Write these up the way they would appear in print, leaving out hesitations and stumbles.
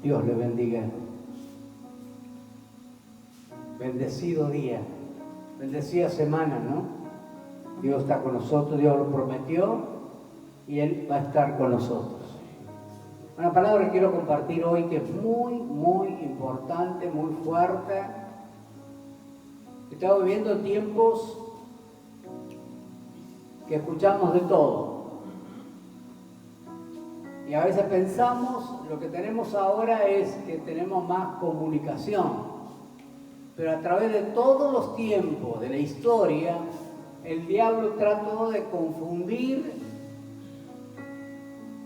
Dios le bendiga. Bendecido día, bendecida semana, ¿no? Dios está con nosotros, Dios lo prometió y Él va a estar con nosotros. Una palabra que quiero compartir hoy que es muy, muy importante, muy fuerte. Estamos viviendo tiempos que escuchamos de todo. Y a veces pensamos, lo que tenemos ahora es que tenemos más comunicación. Pero a través de todos los tiempos de la historia, el diablo trató de confundir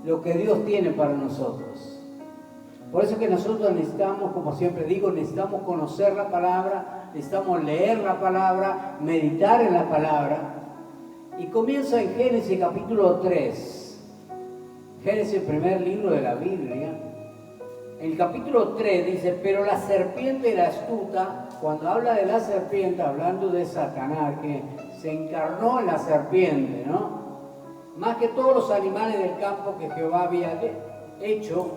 lo que Dios tiene para nosotros. Por eso que nosotros necesitamos, como siempre digo, necesitamos conocer la palabra, necesitamos leer la palabra, meditar en la palabra. Y comienza en Génesis capítulo 3. Génesis, el primer libro de la Biblia. En el capítulo 3 dice, pero la serpiente era astuta. Cuando habla de la serpiente, hablando de Satanás, que se encarnó en la serpiente, ¿no? Más que todos los animales del campo que Jehová había hecho,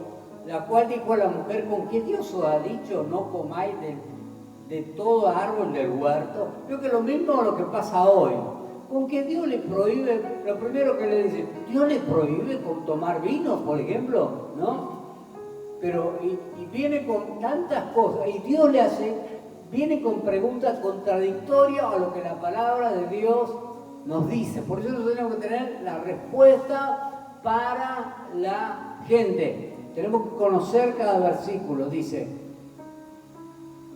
la cual dijo a la mujer, ¿con qué Dios os ha dicho no comáis de todo árbol del huerto? Creo que lo mismo es lo que pasa hoy. Con que Dios le prohíbe, lo primero que le dice, Dios le prohíbe tomar vino, por ejemplo, ¿no? Pero, y viene con tantas cosas, y Dios viene con preguntas contradictorias a lo que la palabra de Dios nos dice. Por eso nosotros tenemos que tener la respuesta para la gente. Tenemos que conocer cada versículo, dice,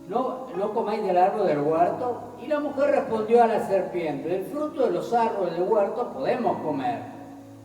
no comáis del árbol del huerto. Y la mujer respondió a la serpiente, del fruto de los árboles del huerto podemos comer.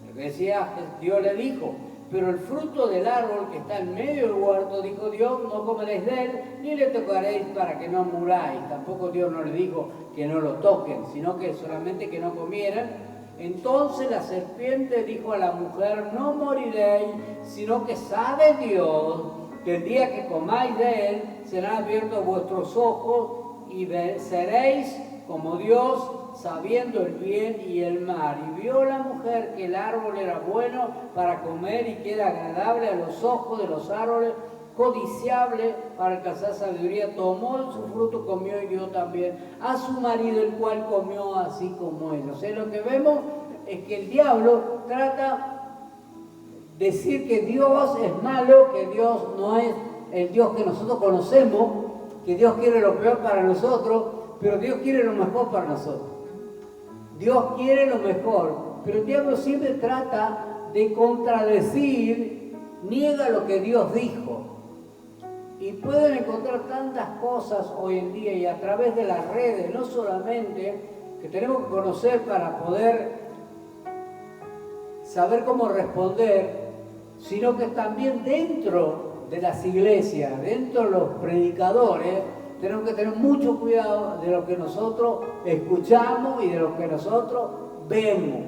Lo que decía Dios le dijo, pero el fruto del árbol que está en medio del huerto, dijo Dios, no comeréis de él, ni le tocaréis para que no muráis. Tampoco Dios no le dijo que no lo toquen, sino que solamente que no comieran. Entonces la serpiente dijo a la mujer, no moriréis, sino que sabe Dios que el día que comáis de él, serán abiertos vuestros ojos y seréis como Dios, sabiendo el bien y el mal. Y vio la mujer que el árbol era bueno para comer y que era agradable a los ojos de los árboles, codiciable para alcanzar sabiduría. Tomó su fruto, comió y dio también a su marido, el cual comió así como él. O sea, lo que vemos es que el diablo trata de decir que Dios es malo, que Dios no es el Dios que nosotros conocemos, que Dios quiere lo peor para nosotros, pero Dios quiere lo mejor para nosotros. Dios quiere lo mejor, pero el diablo siempre trata de contradecir, niega lo que Dios dijo. Y pueden encontrar tantas cosas hoy en día y a través de las redes, no solamente que tenemos que conocer para poder saber cómo responder, sino que también dentro de las iglesias, dentro de los predicadores, tenemos que tener mucho cuidado de lo que nosotros escuchamos y de lo que nosotros vemos.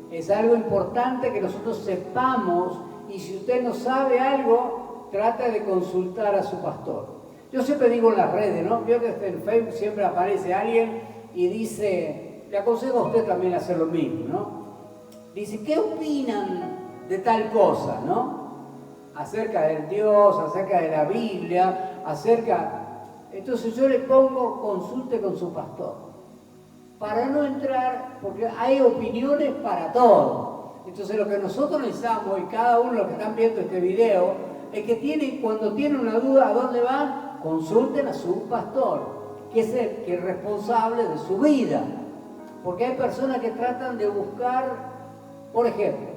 Es algo importante que nosotros sepamos, y si usted no sabe algo, trate de consultar a su pastor. Yo siempre digo en las redes, ¿no? Veo que en Facebook siempre aparece alguien y dice, le aconsejo a usted también hacer lo mismo, ¿no? Dice, ¿qué opinan de tal cosa, no? Acerca del Dios, acerca de la Biblia, Entonces yo le pongo, consulte con su pastor, para no entrar, porque hay opiniones para todo. Entonces lo que nosotros necesitamos, y cada uno de los que están viendo este video, es que cuando tienen una duda, ¿a dónde van? Consulten a su pastor, que es el que es responsable de su vida. Porque hay personas que tratan de buscar, por ejemplo,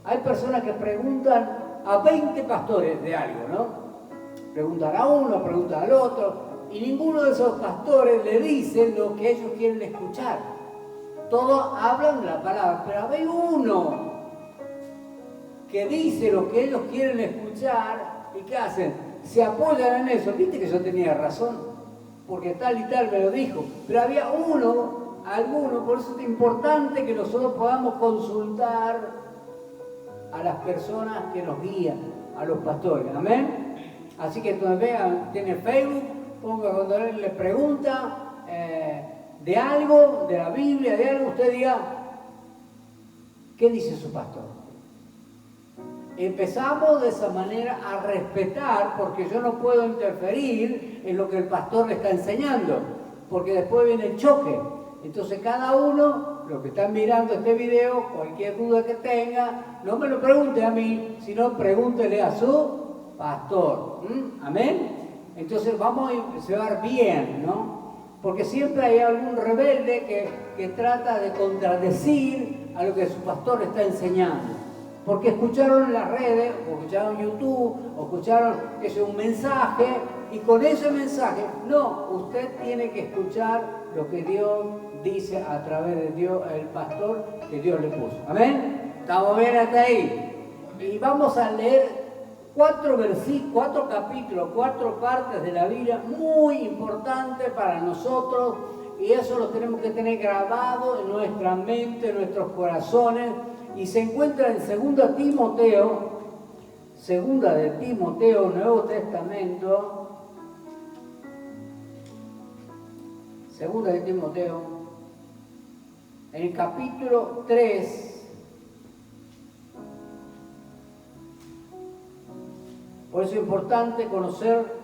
hay personas que preguntan a 20 pastores de algo, ¿no? Preguntan a uno, preguntan al otro, y ninguno de esos pastores le dicen lo que ellos quieren escuchar. Todos hablan de la palabra, pero hay uno que dice lo que ellos quieren escuchar, ¿y qué hacen? Se apoyan en eso. Viste que yo tenía razón, porque tal y tal me lo dijo, pero había alguno, por eso es importante que nosotros podamos consultar a las personas que nos guían, a los pastores, amén. Así que entonces vean, tiene Facebook, ponga cuando él le pregunta de algo, de la Biblia, de algo, usted diga, ¿qué dice su pastor? empezamos de esa manera a respetar, porque yo no puedo interferir en lo que el pastor le está enseñando, porque después viene el choque. Entonces cada uno, los que están mirando este video, cualquier duda que tenga, no me lo pregunte a mí, sino pregúntele a su pastor. Amén. Entonces vamos a llevar bien, ¿no? Porque siempre hay algún rebelde que trata de contradecir a lo que su pastor le está enseñando. Porque escucharon en las redes, o escucharon en YouTube, o escucharon que es un mensaje, y con ese mensaje, no, usted tiene que escuchar lo que Dios dice a través de Dios, el pastor que Dios le puso. ¿Amén? ¿Estamos bien hasta ahí? Y vamos a leer 4 capítulos, 4 partes de la Biblia muy importantes para nosotros, y eso lo tenemos que tener grabado en nuestra mente, en nuestros corazones, y se encuentra en 2 de Timoteo, Nuevo Testamento, 2 de Timoteo, en el capítulo 3, por eso es importante conocer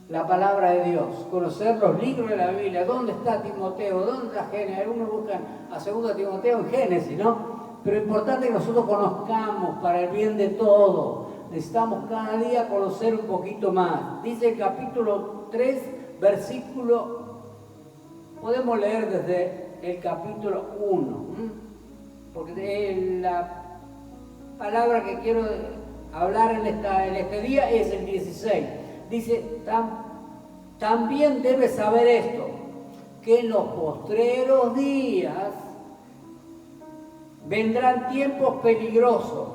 la palabra de Dios, conocer los libros de la Biblia. ¿Dónde está Timoteo? ¿Dónde está Génesis? Algunos buscan a 2 Timoteo en Génesis, ¿no? Pero es importante que nosotros conozcamos para el bien de todos. Necesitamos cada día conocer un poquito más. Dice el capítulo 3, versículo, podemos leer desde el capítulo 1, porque la palabra que quiero hablar en este día es el 16. Dice, también debes saber esto, que en los postreros días vendrán tiempos peligrosos,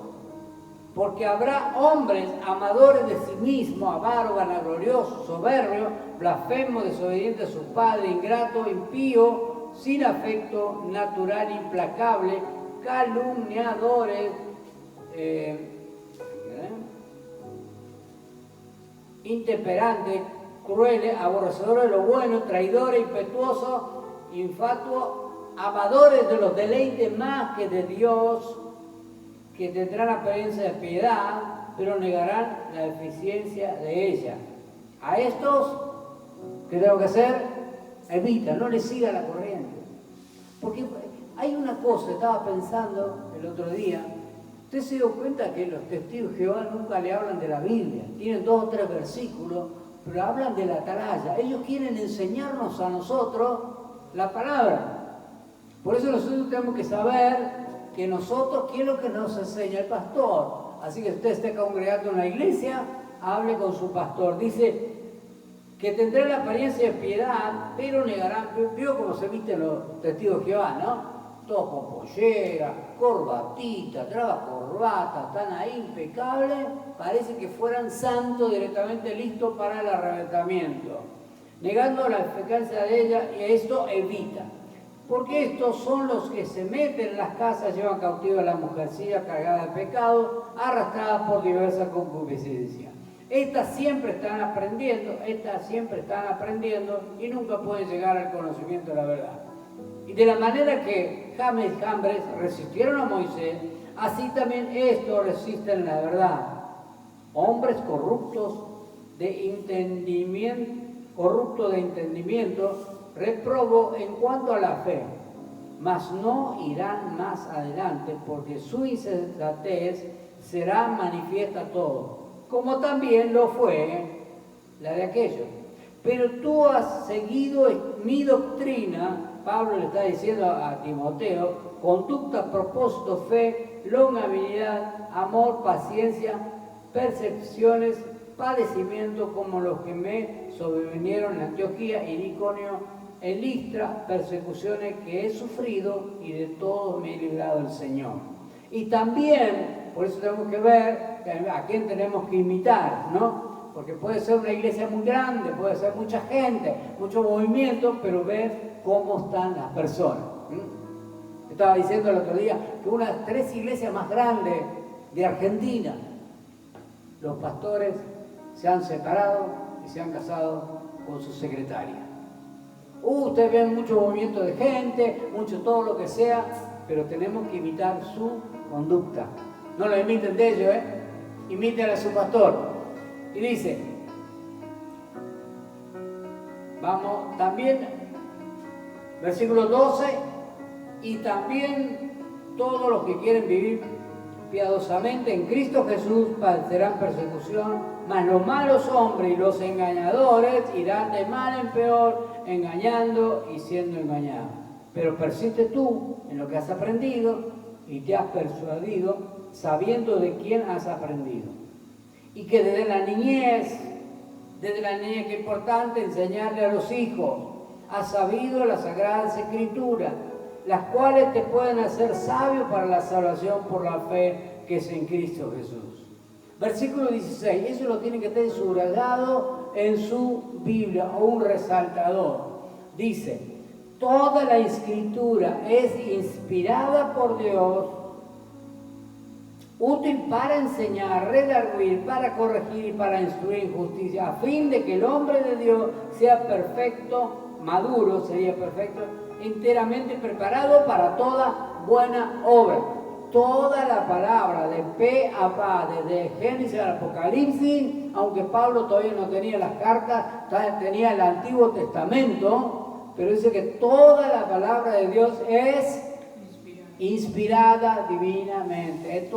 porque habrá hombres amadores de sí mismos, avaros, vanagloriosos, soberbios, blasfemos, desobedientes a su padre, ingratos, impíos, sin afecto natural, implacable, calumniadores, intemperantes, crueles, aborrecedores de lo bueno, traidores, impetuosos, infatuos, amadores de los deleites más que de Dios, que tendrán apariencia de piedad, pero negarán la eficiencia de ella. A estos, ¿qué tengo que hacer? Evita, no les siga la corriente. Porque hay una cosa, estaba pensando el otro día. Usted se dio cuenta que los testigos de Jehová nunca le hablan de la Biblia. Tienen 2 o 3 versículos, pero hablan de la atalaya. Ellos quieren enseñarnos a nosotros la palabra. Por eso nosotros tenemos que saber que nosotros, ¿qué es lo que nos enseña el pastor? Así que usted esté congregando en la iglesia, hable con su pastor. Dice que tendrá la apariencia de piedad, pero negarán. Vio cómo se visten los testigos de Jehová, ¿no? Todos con pollera, corbatita, traba corbata, están ahí impecables, parece que fueran santos directamente listos para el arrebatamiento, negando la eficacia de ella, y esto evita. Porque estos son los que se meten en las casas, llevan cautiva a la mujercilla cargada de pecado, arrastrada por diversas concupiscencias. Estas siempre están aprendiendo y nunca pueden llegar al conocimiento de la verdad. Y de la manera que James y Jambres resistieron a Moisés, así también estos resisten la verdad. Hombres corruptos de entendimiento, reprobó en cuanto a la fe, mas no irán más adelante, porque su insensatez será manifiesta a todos, como también lo fue la de aquellos. Pero tú has seguido mi doctrina, Pablo le está diciendo a Timoteo, conducta, propósito, fe, longanimidad, amor, paciencia, percepciones, padecimientos como los que me sobrevinieron en Antioquía, en Iconio, en Listra, persecuciones que he sufrido y de todos me he librado el Señor. Y también, por eso tenemos que ver a quién tenemos que imitar, ¿no? Porque puede ser una iglesia muy grande, puede ser mucha gente, mucho movimiento, pero ver cómo están las personas. Estaba diciendo el otro día que unas 3 iglesias más grandes de Argentina, los pastores se han separado y se han casado con su secretaria. Ustedes ven mucho movimiento de gente, mucho todo lo que sea, pero tenemos que imitar su conducta. No lo imiten de ellos, imiten a su pastor. Y dice, vamos, también, versículo 12, y también todos los que quieren vivir piadosamente en Cristo Jesús padecerán persecución, mas los malos hombres y los engañadores irán de mal en peor, engañando y siendo engañados. Pero persiste tú en lo que has aprendido y te has persuadido, sabiendo de quién has aprendido. Y que desde la niñez, que es importante enseñarle a los hijos, has sabido las Sagradas Escrituras, las cuales te pueden hacer sabio para la salvación por la fe que es en Cristo Jesús. Versículo 16, eso lo tiene que tener subrayado en su Biblia o un resaltador. Dice, toda la Escritura es inspirada por Dios, útil para enseñar, redarguir, para corregir y para instruir en justicia, a fin de que el hombre de Dios sea perfecto, maduro, sería perfecto, enteramente preparado para toda buena obra. Toda la palabra de pe a pa, desde Génesis al Apocalipsis, aunque Pablo todavía no tenía las cartas, tenía el Antiguo Testamento, pero dice que toda la palabra de Dios es inspirada divinamente.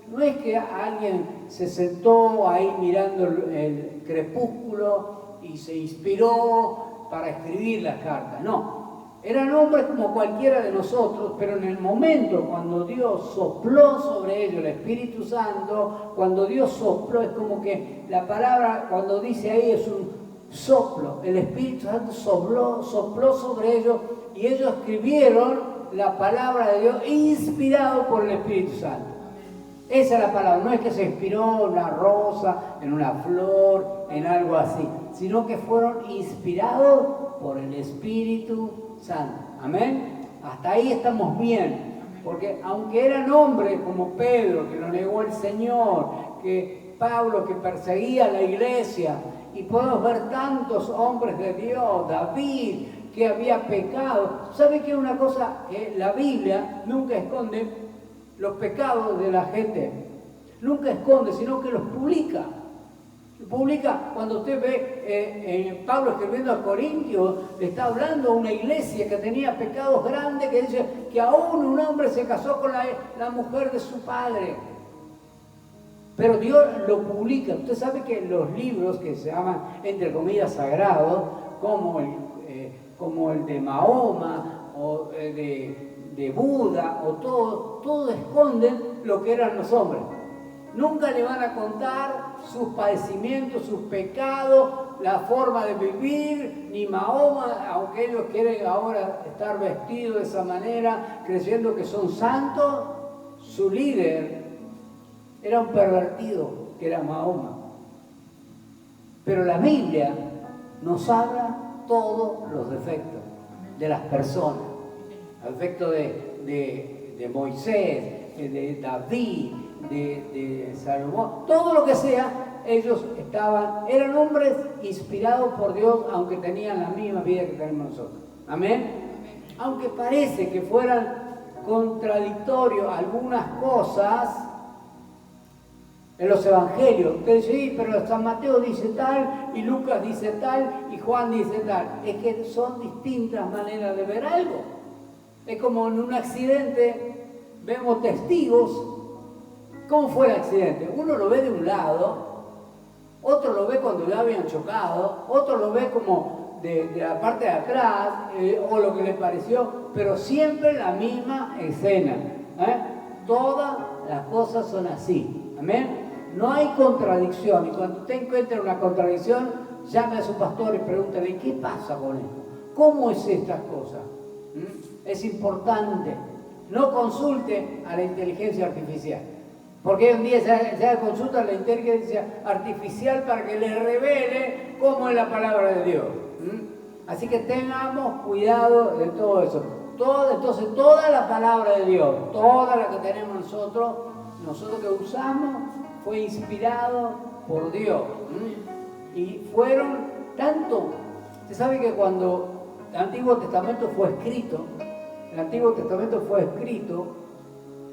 No es que alguien se sentó ahí mirando el crepúsculo y se inspiró para escribir las cartas, no. Eran hombres como cualquiera de nosotros, pero en el momento cuando Dios sopló sobre ellos el Espíritu Santo, cuando Dios sopló, es como que la palabra cuando dice ahí es un soplo, el Espíritu Santo sopló sobre ellos y ellos escribieron la palabra de Dios inspirado por el Espíritu Santo. Esa es la palabra, no es que se inspiró en una rosa, en una flor, en algo así, sino que fueron inspirados por el Espíritu Santo. Amén. Hasta ahí estamos bien, porque aunque eran hombres como Pedro, que lo negó el Señor, que Pablo, que perseguía a la iglesia, y podemos ver tantos hombres de Dios, David, que había pecado. ¿Sabe qué es una cosa? Que la Biblia nunca esconde los pecados de la gente. Nunca esconde, sino que los publica. Publica, cuando usted ve Pablo escribiendo a Corintios, le está hablando a una iglesia que tenía pecados grandes, que dice que aún un hombre se casó con la mujer de su padre. Pero Dios lo publica. Usted sabe que los libros que se llaman, entre comillas, sagrados, como el de Mahoma o de Buda, o todos esconden lo que eran los hombres. Nunca le van a contar sus padecimientos, sus pecados, la forma de vivir, ni Mahoma, aunque ellos quieren ahora estar vestidos de esa manera, creyendo que son santos. Su líder era un pervertido, que era Mahoma. Pero la Biblia nos habla todos los defectos de las personas. El defecto de Moisés, de David, de Salomón, todo lo que sea, ellos eran hombres inspirados por Dios, aunque tenían la misma vida que tenemos nosotros. Amén. Aunque parece que fueran contradictorios algunas cosas en los evangelios. Usted dice, sí, pero San Mateo dice tal, y Lucas dice tal, y Juan dice tal. Es que son distintas maneras de ver algo. Es como en un accidente, vemos testigos. ¿Cómo fue el accidente? Uno lo ve de un lado, otro lo ve cuando ya habían chocado, otro lo ve como de la parte de atrás, o lo que le pareció, pero siempre la misma escena. Todas las cosas son así. Amén. No hay contradicción, y cuando usted encuentre una contradicción, llame a su pastor y pregúntele, ¿qué pasa con esto? ¿Cómo es estas cosas? Es importante. No consulte a la inteligencia artificial, porque hoy en día se consulta a la inteligencia artificial para que le revele cómo es la palabra de Dios. Así que tengamos cuidado de todo eso. Entonces, toda la palabra de Dios, toda la que tenemos nosotros que usamos, fue inspirado por Dios. Y fueron tanto. Usted sabe que cuando el Antiguo Testamento fue escrito,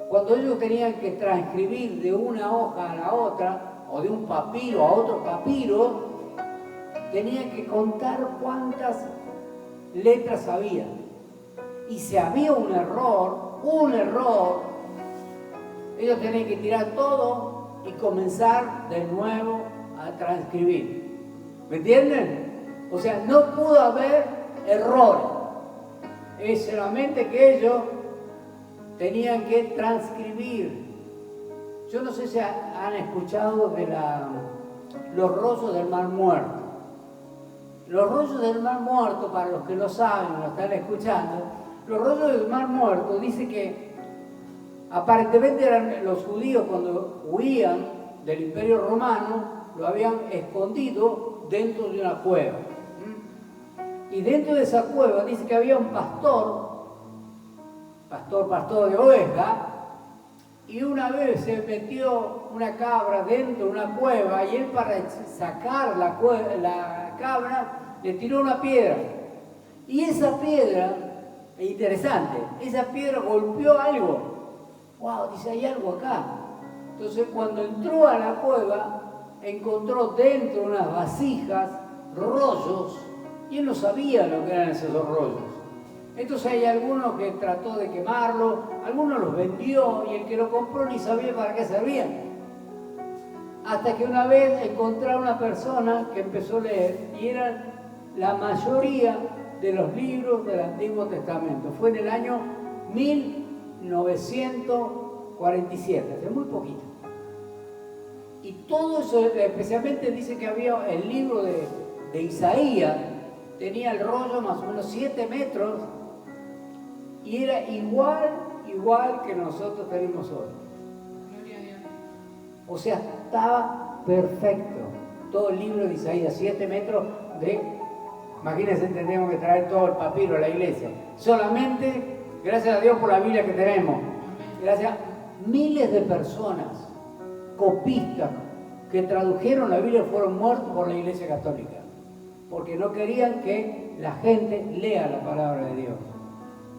Cuando ellos tenían que transcribir de una hoja a la otra, o de un papiro a otro papiro, tenían que contar cuántas letras había. Y si había un error, ellos tenían que tirar todo y comenzar de nuevo a transcribir. ¿Me entienden? O sea, no pudo haber errores. Es solamente que ellos tenían que transcribir. Yo no sé si han escuchado de los rollos del Mar Muerto. Los rollos del Mar Muerto, para los que lo saben, lo están escuchando, los rollos del Mar Muerto dice que aparentemente eran los judíos cuando huían del Imperio Romano, lo habían escondido dentro de una cueva. Y dentro de esa cueva dice que había un pastor de oveja, y una vez se metió una cabra dentro de una cueva y él, para sacar la cabra, le tiró una piedra. Y esa piedra, es interesante, esa piedra golpeó algo. ¡Wow! Dice, hay algo acá. Entonces, cuando entró a la cueva, encontró dentro unas vasijas, rollos, y él no sabía lo que eran esos rollos. Entonces hay algunos que trató de quemarlo, algunos los vendió y el que lo compró ni sabía para qué servían. Hasta que una vez encontré a una persona que empezó a leer y eran la mayoría de los libros del Antiguo Testamento. Fue en el año 1947, hace muy poquito. Y todo eso, especialmente dice que había el libro de Isaías, tenía el rollo más o menos 7 metros y era igual que nosotros tenemos hoy. O sea, estaba perfecto. Todo el libro de Isaías, 7 metros de... Imagínense, tendríamos que traer todo el papiro a la iglesia. Solamente, gracias a Dios por la Biblia que tenemos. Gracias a miles de personas, copistas, que tradujeron la Biblia fueron muertos por la Iglesia Católica. Porque no querían que la gente lea la palabra de Dios.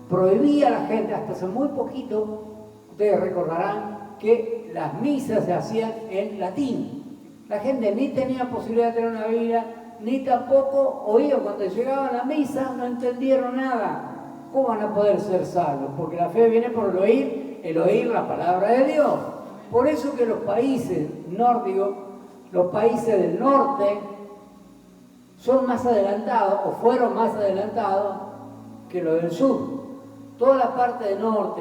Prohibía a la gente, hasta hace muy poquito, ustedes recordarán que las misas se hacían en latín. La gente ni tenía posibilidad de tener una Biblia, ni tampoco oían. Cuando llegaban a la misa no entendieron nada. ¿Cómo van a poder ser salvos? Porque la fe viene por el oír la palabra de Dios. Por eso que los países nórdicos, los países del norte, son más adelantados, o fueron más adelantados que los del sur. Toda la parte del norte,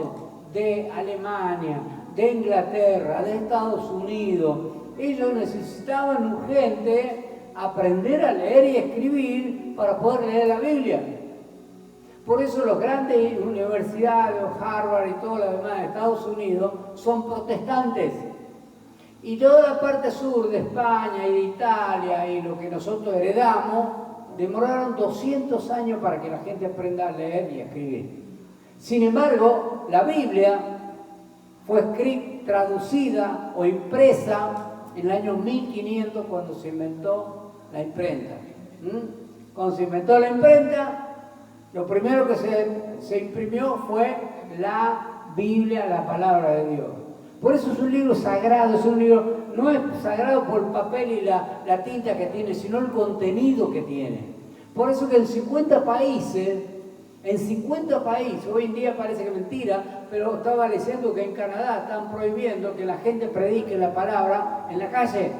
de Alemania, de Inglaterra, de Estados Unidos, ellos necesitaban urgente aprender a leer y escribir para poder leer la Biblia. Por eso las grandes universidades, Harvard y todo lo demás de Estados Unidos, son protestantes. Y toda la parte sur de España y de Italia y lo que nosotros heredamos, demoraron 200 años para que la gente aprenda a leer y a escribir. Sin embargo, la Biblia fue traducida o impresa en el año 1500 cuando se inventó la imprenta. Cuando se inventó la imprenta, lo primero que se imprimió fue la Biblia, la palabra de Dios. Por eso es un libro sagrado, es un libro, no es sagrado por el papel y la tinta que tiene, sino el contenido que tiene. Por eso que en 50 países, hoy en día parece que es mentira, pero estaba leyendo que en Canadá están prohibiendo que la gente predique la palabra en la calle.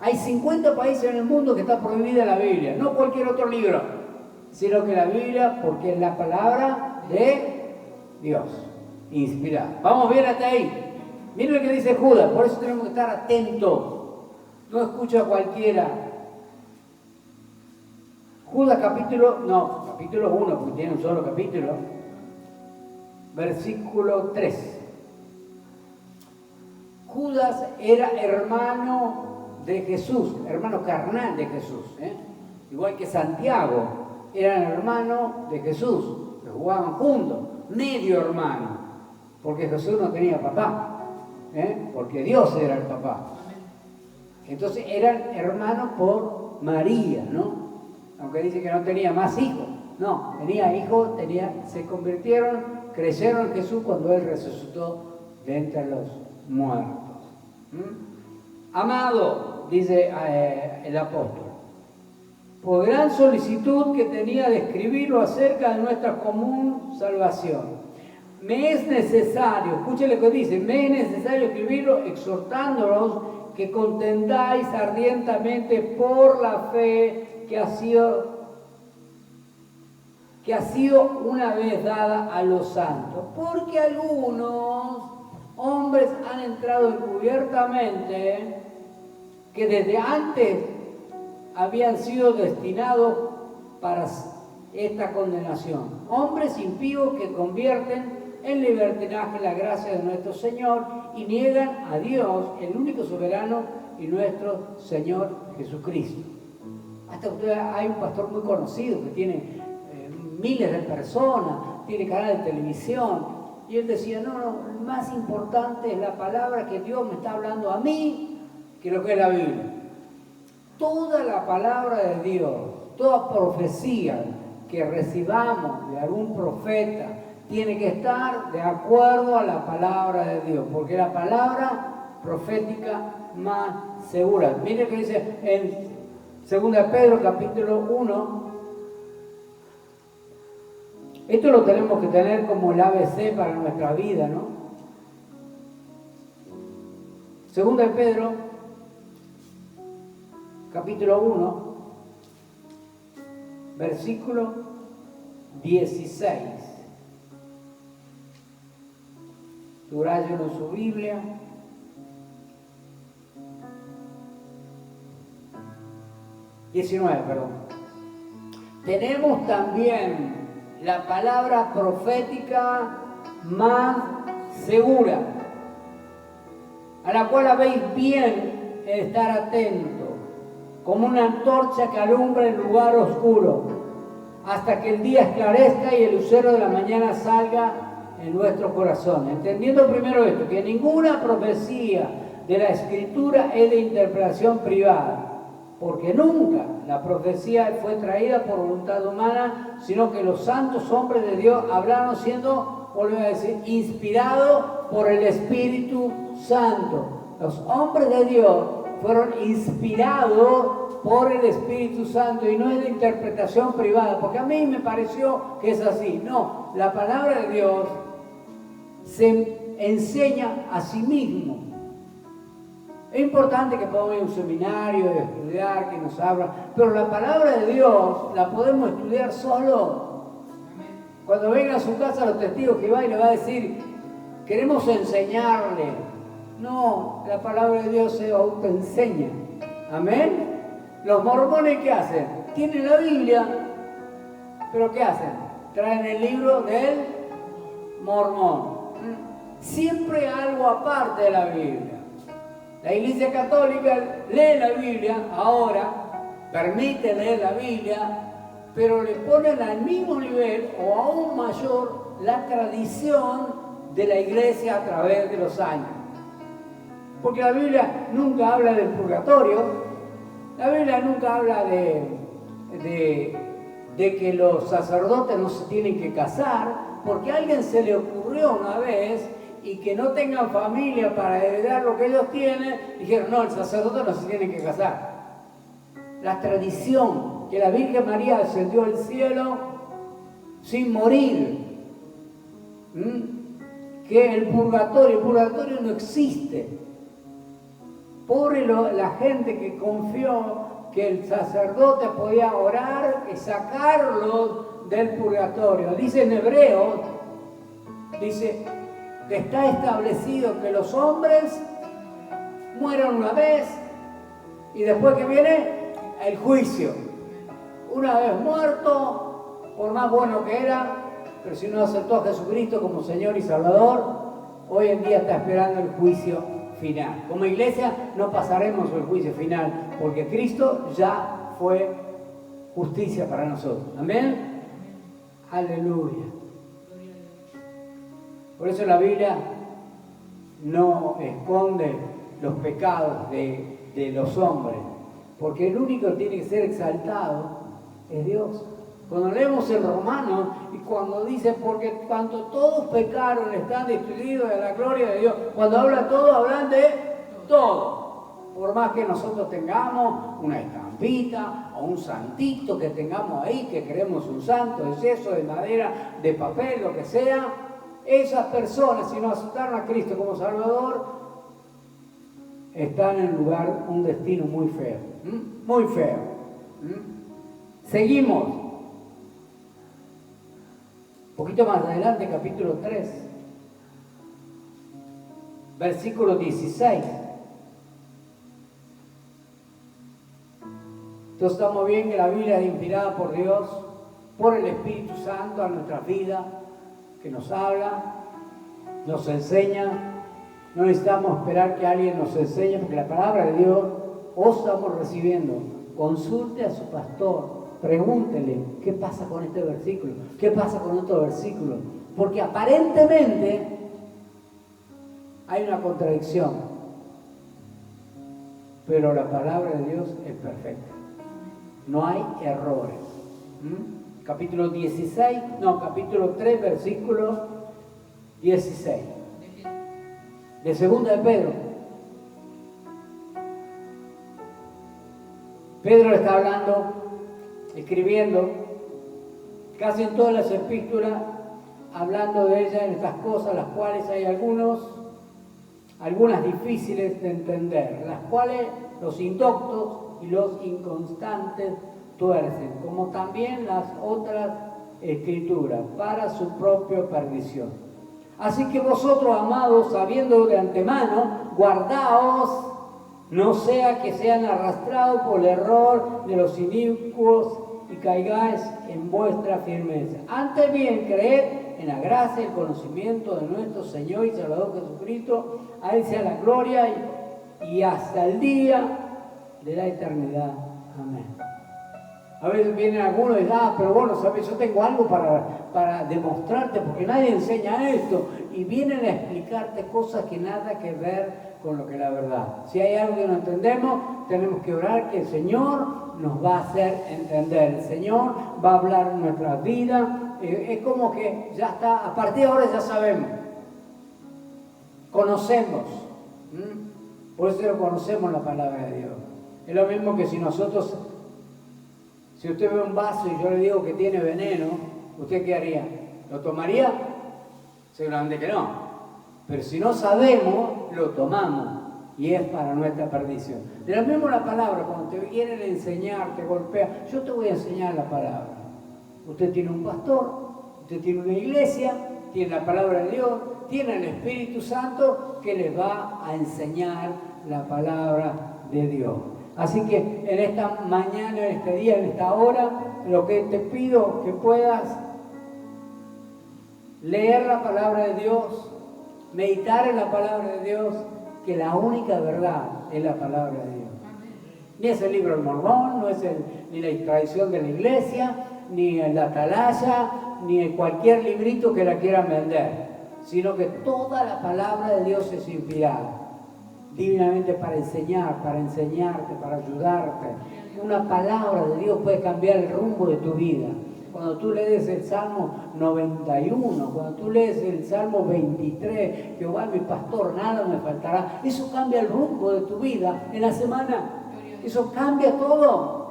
Hay 50 países en el mundo que está prohibida la Biblia, no cualquier otro libro, sino que la Biblia, porque es la palabra de Dios, inspirada. Vamos bien hasta ahí. Miren lo que dice Judas, por eso tenemos que estar atentos. No escucha a cualquiera. Judas capítulo 1, porque tiene un solo capítulo. Versículo 3. Judas era hermano de Jesús, hermano carnal de Jesús, igual que Santiago, eran hermanos de Jesús, que jugaban juntos, medio hermano, porque Jesús no tenía papá. Porque Dios era el papá. Entonces eran hermanos por María, ¿no? Aunque dice que no tenía más hijos. No, tenía hijos, se convirtieron, creyeron en Jesús cuando Él resucitó de entre los muertos. Amado, dice el apóstol, por gran solicitud que tenía de escribirlo acerca de nuestra común salvación. Me es necesario, escuchen lo que dice, me es necesario escribirlo exhortándolos que contendáis ardientemente por la fe que ha sido una vez dada a los santos. Porque algunos hombres han entrado encubiertamente que desde antes habían sido destinados para esta condenación. Hombres impíos que convierten en libertinaje la gracia de nuestro Señor y niegan a Dios, el único soberano y nuestro Señor Jesucristo. Hasta hay un pastor muy conocido que tiene miles de personas, tiene canal de televisión, y él decía, no, lo más importante es la palabra que Dios me está hablando a mí que lo que es la Biblia. Toda la palabra de Dios, toda profecía que recibamos de algún profeta, tiene que estar de acuerdo a la palabra de Dios, porque la palabra profética más segura. Mire que dice en 2 Pedro capítulo 1, esto lo tenemos que tener como el ABC para nuestra vida, ¿no? 2 Pedro capítulo 1, versículo 16. Subrayenlo en su Biblia. Tenemos también la palabra profética más segura, a la cual habéis bien estar atentos, como una antorcha que alumbra el lugar oscuro, hasta que el día esclarezca y el lucero de la mañana salga en nuestro corazón. Entendiendo primero esto, que ninguna profecía de la Escritura es de interpretación privada, porque nunca la profecía fue traída por voluntad humana, sino que los santos hombres de Dios hablaron siendo, volvemos a decir, inspirados por el Espíritu Santo. Los hombres de Dios fueron inspirados por el Espíritu Santo y no es de interpretación privada, porque a mí me pareció que es así. No, la palabra de Dios se enseña a sí mismo. Es importante que podamos ir a un seminario, estudiar, que nos abra, pero la palabra de Dios la podemos estudiar solo. Cuando vengan a su casa los testigos que va y le va a decir, queremos enseñarle. No, la palabra de Dios se autoenseña. Amén. Los mormones, ¿qué hacen? Tienen la Biblia, pero ¿qué hacen? Traen el libro del mormón. Siempre algo aparte de la Biblia. La Iglesia Católica lee la Biblia, ahora permite leer la Biblia, pero le ponen al mismo nivel o aún mayor la tradición de la Iglesia a través de los años. Porque la Biblia nunca habla del purgatorio, la Biblia nunca habla de que los sacerdotes no se tienen que casar, porque a alguien se le ocurrió una vez y que no tengan familia para heredar lo que ellos tienen, dijeron, no, el sacerdote no se tiene que casar. La tradición que la Virgen María ascendió al cielo sin morir, que el purgatorio no existe. Pobre la gente que confió que el sacerdote podía orar y sacarlos del purgatorio. Dice en Hebreos, dice que está establecido que los hombres mueran una vez y después que viene el juicio. Una vez muerto, por más bueno que era, pero si no aceptó a Jesucristo como Señor y Salvador, hoy en día está esperando el juicio final. Como iglesia no pasaremos el juicio final, porque Cristo ya fue justicia para nosotros. Amén. Aleluya. Por eso la Biblia no esconde los pecados de los hombres, porque el único que tiene que ser exaltado es Dios. Cuando leemos en Romanos y cuando dice, porque cuando todos pecaron están destituidos de la gloria de Dios, cuando habla todo, hablan de todo. Por más que nosotros tengamos una estampita o un santito que tengamos ahí, que creemos un santo, de yeso, de madera, de papel, lo que sea, esas personas, si no aceptaron a Cristo como Salvador, están en un destino muy feo. Muy feo. Seguimos. Un poquito más adelante, capítulo 3, versículo 16. Entonces estamos bien que la Biblia es inspirada por Dios, por el Espíritu Santo a nuestra vida, que nos habla, nos enseña. No necesitamos esperar que alguien nos enseñe, porque la palabra de Dios o estamos recibiendo. Consulte a su pastor, pregúntele qué pasa con este versículo, qué pasa con otro versículo, porque aparentemente hay una contradicción, pero la palabra de Dios es perfecta. No hay errores. Capítulo 3, versículo 16. De segunda de Pedro. Pedro está hablando, escribiendo, casi en todas las epístolas, hablando de ella en estas cosas, las cuales hay algunas difíciles de entender, las cuales los indoctos y los inconstantes tuercen, como también las otras escrituras, para su propia perdición. Así que vosotros, amados, sabiendo de antemano, guardaos, no sea que sean arrastrados por el error de los inicuos y caigáis en vuestra firmeza. Antes bien, creed en la gracia y el conocimiento de nuestro Señor y Salvador Jesucristo. A Él sea la gloria y hasta el día de la eternidad. Amén. A veces vienen algunos y dicen, pero bueno, ¿sabes? Yo tengo algo para demostrarte, porque nadie enseña esto. Y vienen a explicarte cosas que nada que ver con lo que es la verdad. Si hay algo que no entendemos, tenemos que orar que el Señor nos va a hacer entender. El Señor va a hablar en nuestra vida. Es como que ya está, a partir de ahora ya sabemos. Conocemos. Por eso conocemos la palabra de Dios. Es lo mismo que si usted ve un vaso y yo le digo que tiene veneno, ¿usted qué haría? ¿Lo tomaría? Seguramente que no. Pero si no sabemos, lo tomamos y es para nuestra perdición. De lo mismo la palabra, cuando te quieren enseñar, te golpea, yo te voy a enseñar la palabra. Usted tiene un pastor, usted tiene una iglesia, tiene la palabra de Dios, tiene el Espíritu Santo que les va a enseñar la palabra de Dios. Así que en esta mañana, en este día, en esta hora, lo que te pido que puedas leer la palabra de Dios, meditar en la palabra de Dios, que la única verdad es la palabra de Dios. Ni es el libro del Mormón, no es ni la tradición de la iglesia, ni la atalaya, ni cualquier librito que la quieran vender, sino que toda la palabra de Dios es inspirada. Divinamente para enseñar, para enseñarte, para ayudarte. Una palabra de Dios puede cambiar el rumbo de tu vida. Cuando tú lees el Salmo 91, cuando tú lees el Salmo 23, Jehová es mi pastor, nada me faltará. Eso cambia el rumbo de tu vida en la semana. Eso cambia todo.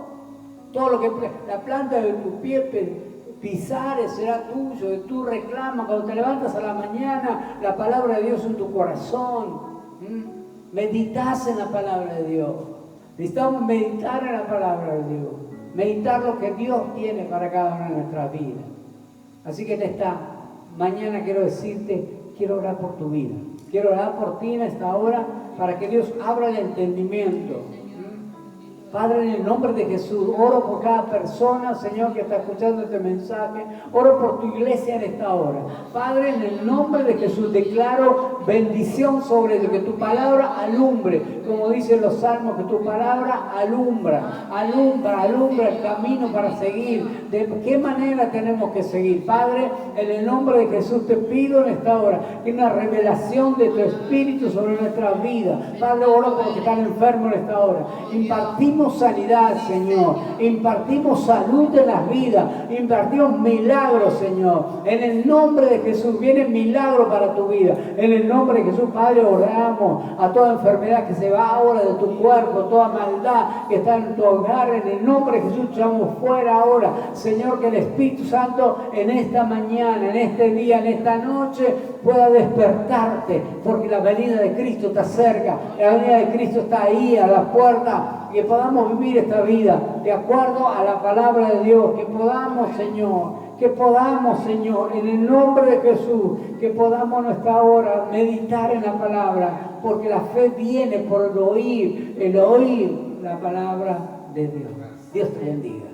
Todo lo que la planta de tu pie pisar será tuyo, y tú reclamas. Cuando te levantas a la mañana, la palabra de Dios en tu corazón. Meditas en la palabra de Dios. Necesitamos meditar en la palabra de Dios. Meditar lo que Dios tiene para cada una de nuestras vidas. Así que en esta mañana quiero decirte, quiero orar por tu vida. Quiero orar por ti en esta hora para que Dios abra el entendimiento. Padre, en el nombre de Jesús, oro por cada persona, Señor, que está escuchando este mensaje. Oro por tu iglesia en esta hora. Padre, en el nombre de Jesús, declaro bendición sobre ellos, que tu palabra alumbre, como dicen los salmos, que tu palabra alumbra el camino para seguir. ¿De qué manera tenemos que seguir? Padre, en el nombre de Jesús te pido en esta hora que una revelación de tu Espíritu sobre nuestras vidas. Padre, oro por los que están enfermos en esta hora. Impartimos impartimos sanidad, Señor. Impartimos salud en las vidas. Impartimos milagros, Señor. En el nombre de Jesús, viene milagro para tu vida. En el nombre de Jesús, Padre, oramos a toda enfermedad que se va ahora de tu cuerpo, toda maldad que está en tu hogar. En el nombre de Jesús, echamos fuera ahora, Señor, que el Espíritu Santo en esta mañana, en este día, en esta noche, pueda despertarte, porque la venida de Cristo está cerca, la venida de Cristo está ahí a la puerta, y que podamos vivir esta vida de acuerdo a la palabra de Dios, que podamos, Señor, en el nombre de Jesús, que podamos nuestra hora meditar en la palabra, porque la fe viene por el oír la palabra de Dios. Dios te bendiga.